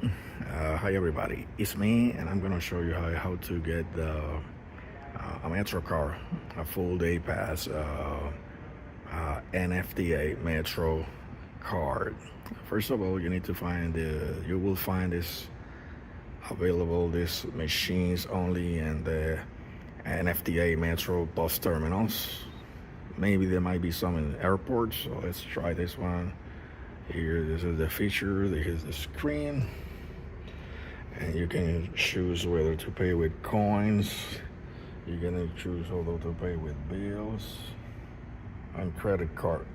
Hi everybody, it's me and I'm gonna show you how to get a metro car, a full day pass, NFTA metro card. First of all, you need to find you will find this available, these machines only in the NFTA metro bus terminals. Maybe there might be some in airports, so let's try this one. Here, this is the feature, this is the screen. And you can choose whether to pay with coins. You're gonna choose whether to pay with bills and credit card.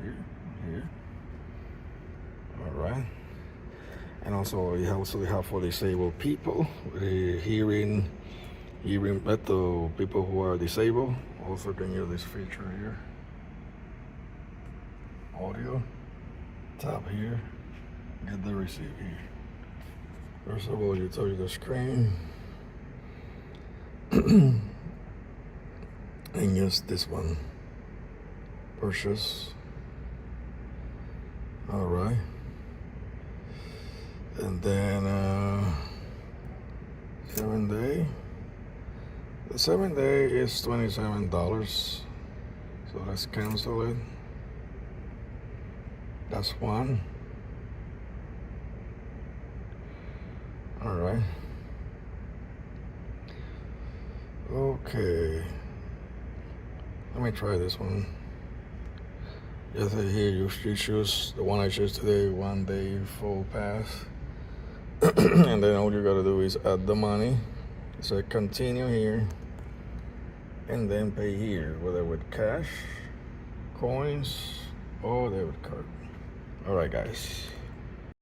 Here. All right. And also you also have for disabled people, the hearing the people who are disabled also can use this feature here. Audio. Tap here. Get the receipt here. First of all, you touch the screen and use this one. Purchase. All right. And then 7 day. The 7 day is $27. So let's cancel it. That's one. All right. Okay. Let me try this one. Just here you choose the one I choose today, 1 day full pass. And then all you gotta do is add the money. So continue here. And then pay here, whether with cash, coins, or debit card. All right, guys.